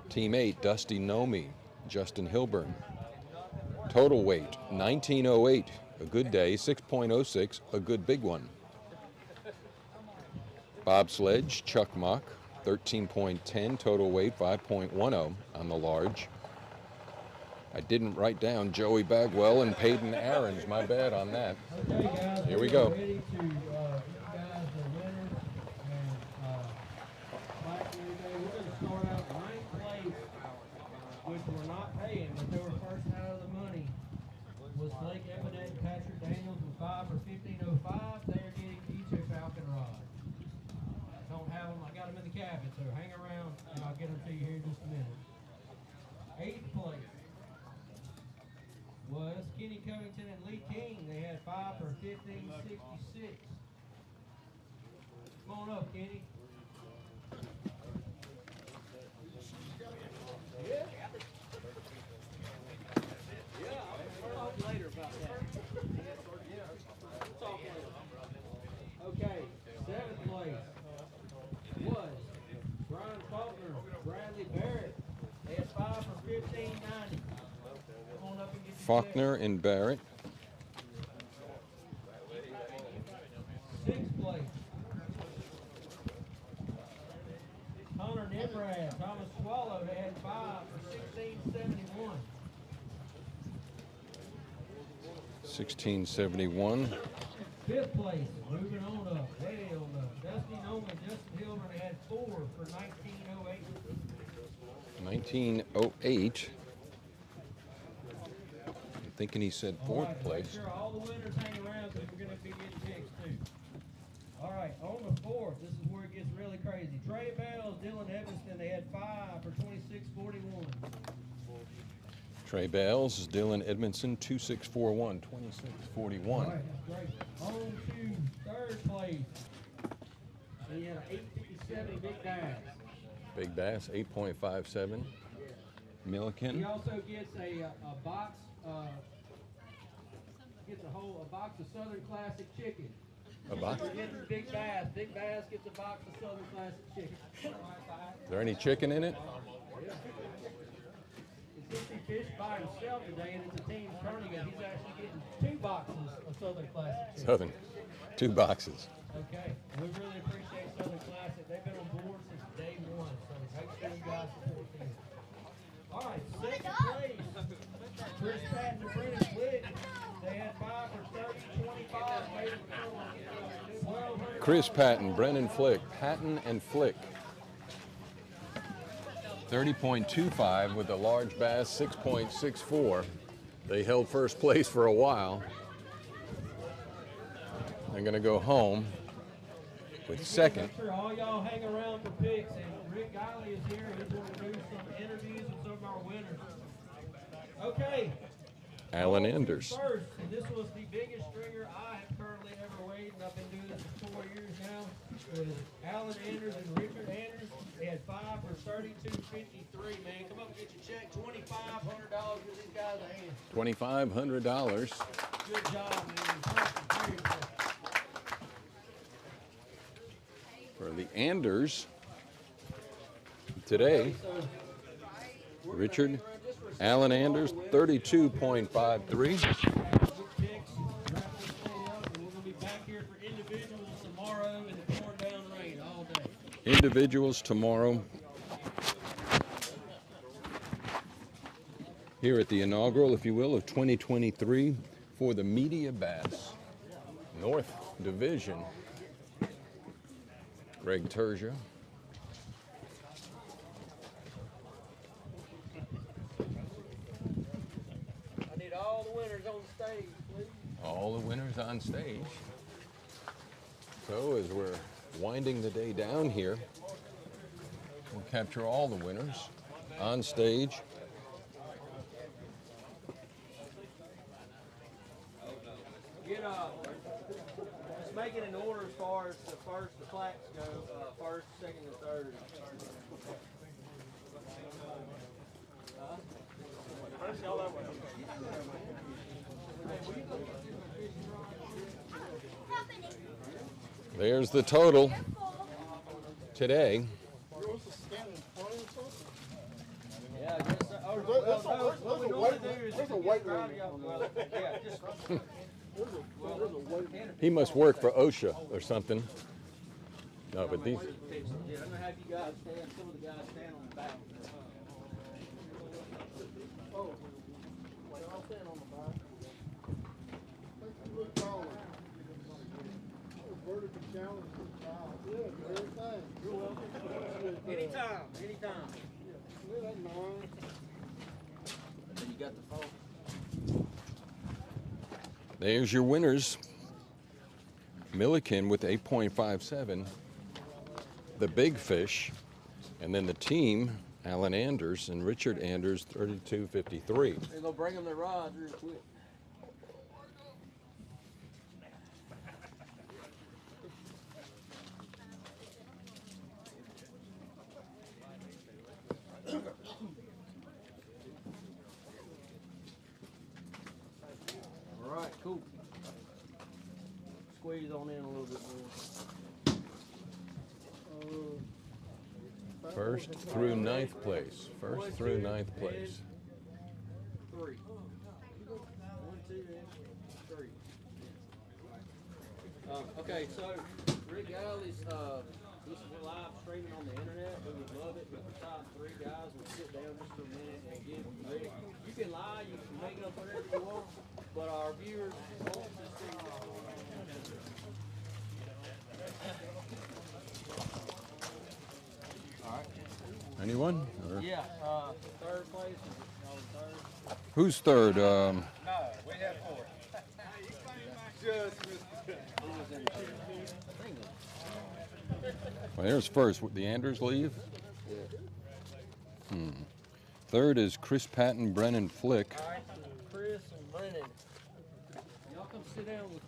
Team 8, Dusty Nomi, Justin Hilburn, total weight 19.08, a good day, 6.06, a good big one. Bobsledge, Chuck Mock, 13.10, total weight 5.10 on the large. I didn't write down Joey Bagwell and Peyton Aarons, my bad on that. Okay, guys, Here we go. Ready to give you guys the winners and flag today. We're going to start out 9th place, which we're not paying, but they were first out of the money. Was Blake Eminette and Patrick Daniels with 5 for 15.05. They are getting each a Falcon rod. Don't have them. I got them in the cabin, so hang around and I'll get them to you here in just a minute. 8th place was Kenny Covington and Lee King. They had 5 for 15.66. Come on up, Kenny. Yeah. Yeah, I'll talk later about that. We'll talk later. Okay, 7th place was Brian Faulkner, Bradley Barrett. They had 5 for 15.90. Come on up and get your Faulkner and Barrett. 6th place. Hunter Nimrod, Thomas Swallow, they had 5 for 16.71. 16.71. 5th place, moving on up, way on up. Dusty Nolan, Justin Hilburn, they had 4 for 19.08. 19.08. I'm thinking he said 4th place. Make sure all the winners hang around because we're going to be getting picks too. All right, on the 4th, this is where it gets really crazy. Trey Bales, Dylan Evanston, they had 5 for 26.41. Trey Bales, Dylan Edmondson, 2641, 2641. All right, that's great. On to 3rd place. He had an 857 big bass. Big bass, 8.57. Milliken. He also gets a box, gets a box of Southern Classic chicken. A box? We're getting Big Bass. Big Bass gets a box of Southern Classic chicken. Is there any chicken in it? It's just he fished by himself today, and it's a team tournament. He's actually getting 2 boxes of Southern Classic chicken. Southern. 2 boxes. Okay. We really appreciate Southern Classic. They've been on board since day 1, so make sure you guys support them. All right, 2nd place. Chris Patton and Brennan Flick. They had 5 for 30.25. Made it 1,200. Chris Patton, Brennan Flick. Patton and Flick. 30.25 with a large bass, 6.64. They held first place for a while. are going to go home with second. Make sure all y'all hang around for picks, and Rick Godey is here. He's going to do some interviews with some of our winners. Okay. Alan Anders. First, and this was the biggest stringer I have currently ever weighed, and I've been doing this for 4 years now. It was Alan Anders and Richard Anders. They had 5 for $32.53, man. Come up and get your check. $2,500 for these guys' hands. $2,500. Good job, man. Very good. For the Anders today, Richard Alan Anders, 32.53. We're going to be back here for individuals tomorrow in the pouring down rain all day. Individuals tomorrow here at the inaugural, if you will, of 2023 for the Media Bass North Division. Greg Terja. I need all the winners on stage, please. All the winners on stage. So as we're winding the day down here, we'll capture all the winners on stage. Get just make it in order as far as the plaques go. First, second, and third. There's the total today. Yeah, I guess so. What we normally do is There's a get weight crowd, limit. yeah, just He must work for OSHA or something. No, but these. Yeah, I'm gonna have you guys stand. Some of the guys stand on the back. Oh, I'll stand on the back. Look taller. Vertical challenge is tall. Yeah, everything. You're welcome. Anytime, anytime. Yeah, that's nice. Then you got the phone. There's your winners. Milliken with 8.57. The big fish. And then the team, Alan Anders and Richard Anders, 32.53. They're gonna bring them their rods real quick. All right, cool. Squeeze on in a little bit more. First through ninth place. First through ninth place. 3. 1, 2, and 3. Okay, so Rick Godey's this is live streaming on the internet. We would love it if the top 3 guys would sit down just for a minute and give Rick. You can lie, you can make up whatever you want, but our viewers want to see what's going on. All right. Anyone? Or Yeah, third place is y'all third. who's third? No, we have 4. Just missed. Well, there's first. The Anders leave? Third is Chris Patton, Brennan Flick. All right, Chris and Brennan. Y'all come sit down with,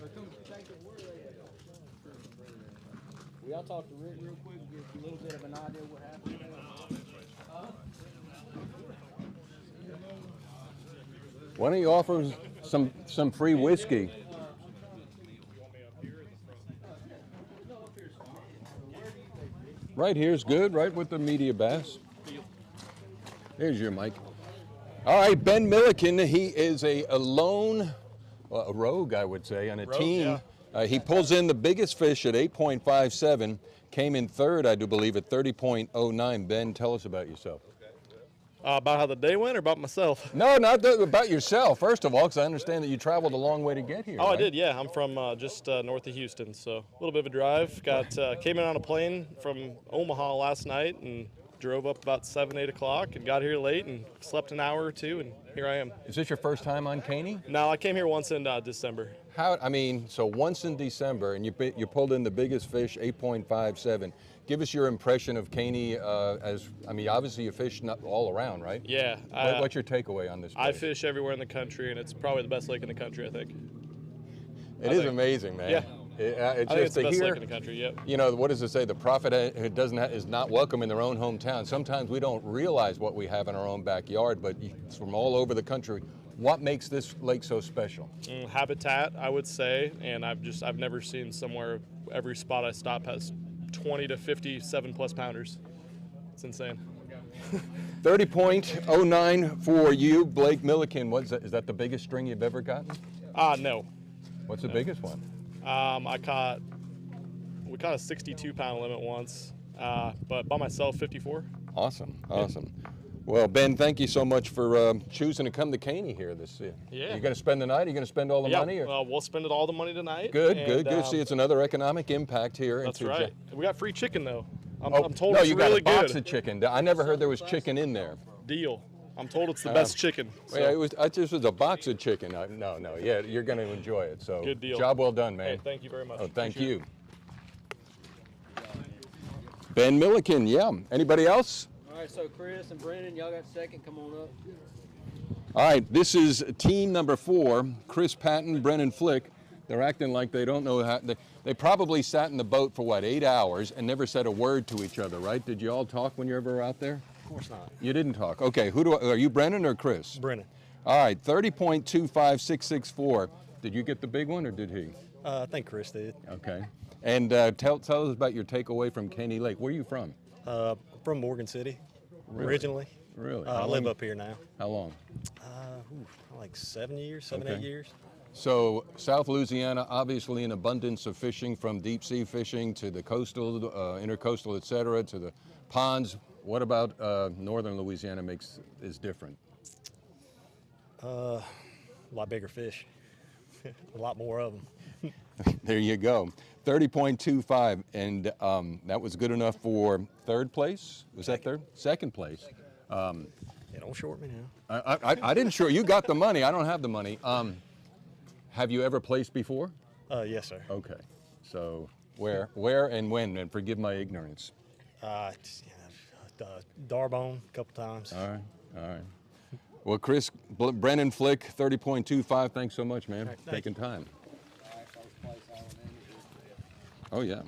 or come take it. Where are they at? Will y'all talk to Rick real quick and get a little bit of an idea what happened? Why don't you offer some free whiskey? Right here's good, right with the media bass. There's your mic. All right, Ben Milliken, he is a lone, a rogue, I would say, on a team. Yeah. He pulls in the biggest fish at 8.57, came in third, I do believe, at 30.09. Ben, tell us about yourself. About how the day went or about myself? No, not about yourself, first of all, because I understand that you traveled a long way to get here. Oh, right? I did, yeah. I'm from just north of Houston, so a little bit of a drive. Came in on a plane from Omaha last night and drove up about 7, 8 o'clock and got here late and slept an hour or two, and here I am. Is this your first time on Caney? No, I came here once in December. So once in December, and you pulled in the biggest fish, 8.57. Give us your impression of Caney. Obviously you fish not all around, right? Yeah. What's your takeaway on this place? I fish everywhere in the country, and it's probably the best lake in the country, I think. It is amazing, man. Yeah. It's I think just it's the to best hear, lake in the country, yep. You know, what does it say? The prophet is not welcome in their own hometown. Sometimes we don't realize what we have in our own backyard, but it's from all over the country. What makes this lake so special? Habitat, I would say, and I've never seen somewhere every spot I stop has 20 to 57 plus pounders. It's insane. 30.09 for you, Blake Milliken. Is that the biggest string you've ever gotten? No. What's the biggest one? We caught a 62-pound limit once, but by myself, 54. Awesome. Well, Ben, thank you so much for choosing to come to Caney here this year. Yeah. You're going to spend the night? Are you going to spend all the money? Or? We'll spend all the money tonight. Good. See, it's another economic impact here. That's right. We got free chicken, though. I'm told no, it's you really got a box good. of chicken. I never heard there was chicken in there. Deal. I'm told it's the best chicken. So. Yeah, it just was a box of chicken. No. Yeah, you're going to enjoy it. So good deal. Job well done, man. Hey, thank you very much. Oh, thank you. Ben Milliken, yeah. Anybody else? All right, so Chris and Brennan, y'all got second. Come on up. All right, this is team number 4, Chris Patton, Brennan Flick. They're acting like they don't know how. They probably sat in the boat for, 8 hours and never said a word to each other, right? Did you all talk when you ever were out there? Of course not. You didn't talk. Okay, are you Brennan or Chris? Brennan. All right, 30.25664. Did you get the big one or did he? I think Chris did. Okay. And tell us about your takeaway from Caney Lake. Where are you from? From Morgan City, Really? originally. Really? I live up here now. How long? Like 7 years, 8 Okay. years. So South Louisiana, obviously an abundance of fishing, from deep sea fishing to the coastal, intercoastal, et cetera, to the ponds. What about northern Louisiana is different? A lot bigger fish, a lot more of them. There you go. 30.25, and that was good enough for third place? Was that third? Second place. Don't short me now. I didn't sure. You got the money. I don't have the money. Have you ever placed before? Yes, sir. Okay. So where and when? And forgive my ignorance. Darbone a couple times. All right. Well, Chris, Brennan Flick, 30.25. Thanks so much, man. Right, Taking time. Oh, yeah.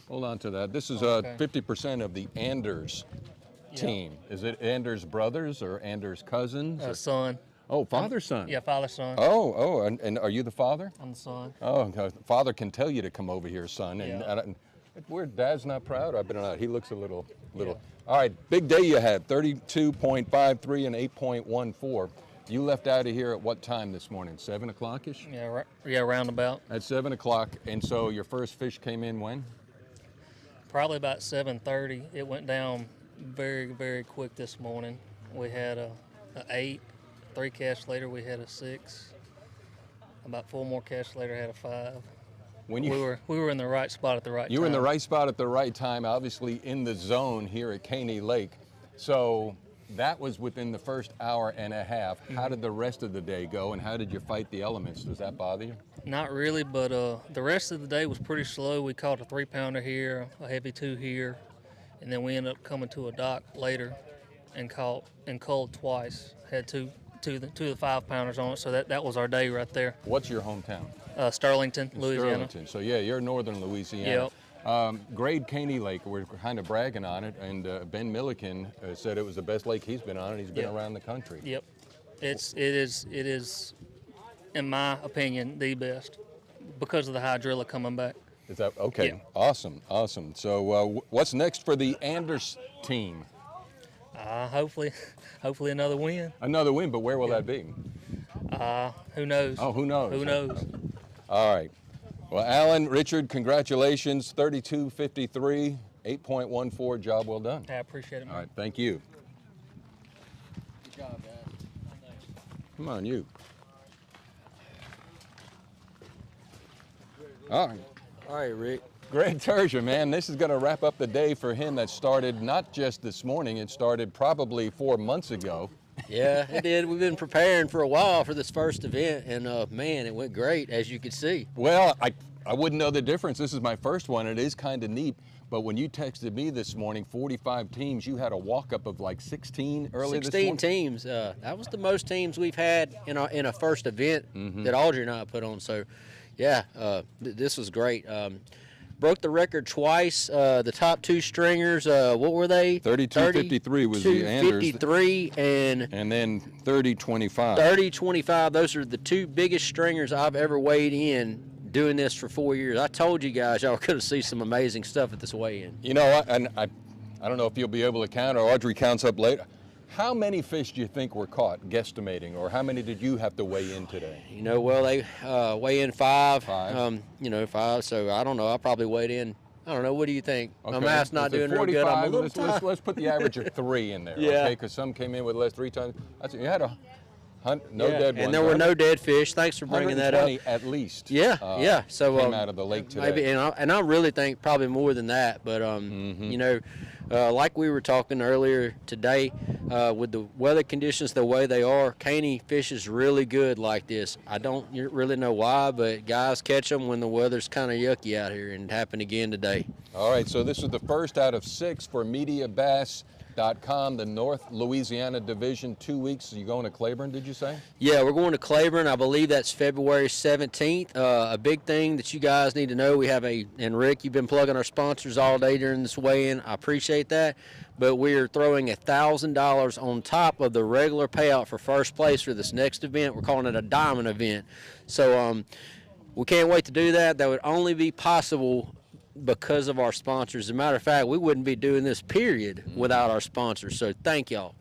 Hold on to that. This is 50% of the Anders team. Is it Anders brothers or Anders cousins? or- Son. Oh, father, son. Yeah, father, son. Oh, and are you the father? I'm the son. Oh, okay. Father can tell you to come over here, son. And, Yeah. weird, Dad's not proud. I've been out. He looks a little. All right, big day you had. 32.53 and 8.14. You left out of here at what time this morning? 7 o'clock-ish? Yeah, roundabout. At 7 o'clock. And so your first fish came in when? Probably about 7:30. It went down very, very quick this morning. We had a 8. 3 casts later, we had a 6. About 4 more casts later, had a 5. When We were in the right spot at the right time. You were in the right spot at the right time, obviously in the zone here at Caney Lake. So that was within the first hour and a half. How did the rest of the day go, and how did you fight the elements? Does that bother you? Not really, but the rest of the day was pretty slow. We caught a 3-pounder here, a heavy 2 here, and then we ended up coming to a dock later and caught and culled twice. Had two of the 5-pounders on it, so that was our day right there. What's your hometown? Sterlington, Louisiana. Sterlington. So yeah, you're northern Louisiana. Yep. Grade Caney Lake, we're kind of bragging on it, and Ben Milliken said it was the best lake he's been on, and he's been Yep. around the country. Yep, it is, in my opinion, the best because of the hydrilla coming back. Is that okay? Yeah. Awesome. So what's next for the Anders team? Hopefully another win. Another win, but where will that be? Who knows? Oh, who knows? Who knows? All right. Well, Alan, Richard, congratulations. 32.53, 8.14. Job well done. I appreciate it, man. All right, thank you. Good job, guys. Come on, you. All right. All right, Rick. Greg Terja, man, this is going to wrap up the day for him that started not just this morning, it started probably 4 months ago. Yeah, it did. We've been preparing for a while for this first event, and man, it went great, as you can see. Well, I wouldn't know the difference. This is my first one. It is kind of neat. But when you texted me this morning, 45 teams, you had a walk-up of like 16 early this morning? 16 teams. That was the most teams we've had in a first event that Audrey and I put on. So, yeah, this was great. Broke the record twice. The top two stringers, what were they? 32.53 was the Anders. 32.53 and then 30.25. 30.25. Those are the two biggest stringers I've ever weighed in doing this for 4 years. I told you guys y'all could have seen some amazing stuff at this weigh-in. You know, and I don't know if you'll be able to count, or Audrey counts up later. How many fish do you think were caught, guesstimating, or how many did you have to weigh in today? You know, well, they weigh in five. 5. You know, 5. So I don't know. I probably weighed in. I don't know. What do you think? Okay. My math's not doing real good. I'm a little let's put the average of 3 in there. Yeah. Okay, because some came in with less 3 tons. You had no dead ones. And there were no dead fish. Thanks for bringing that up. 120 at least. Yeah. So came out of the lake today. Maybe, and I really think probably more than that. But you know, like we were talking earlier today, with the weather conditions the way they are, Caney fishes really good like this. I don't really know why, but guys catch them when the weather's kind of yucky out here, and it happened again today. All right, so this was the first out of 6 for MediaBass.com, the North Louisiana Division. 2 weeks. You going to Claiborne, did you say? Yeah, we're going to Claiborne. I believe that's February 17th. A big thing that you guys need to know, we have and Rick, you've been plugging our sponsors all day during this weigh-in. I appreciate that. But we're throwing $1,000 on top of the regular payout for first place for this next event. We're calling it a diamond event. So we can't wait to do that. That would only be possible because of our sponsors. As a matter of fact, we wouldn't be doing this period without our sponsors. So thank y'all.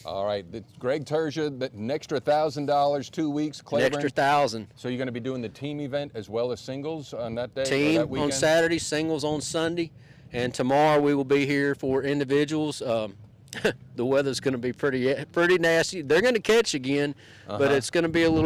All right, Greg Terja, an extra $1,000, 2 weeks, Claiborne. An extra 1,000. So you're going to be doing the team event as well as singles on that day? Team or that weekend? on Saturday, singles on Sunday, and tomorrow we will be here for individuals. The weather's going to be pretty nasty. They're going to catch again, but it's going to be a little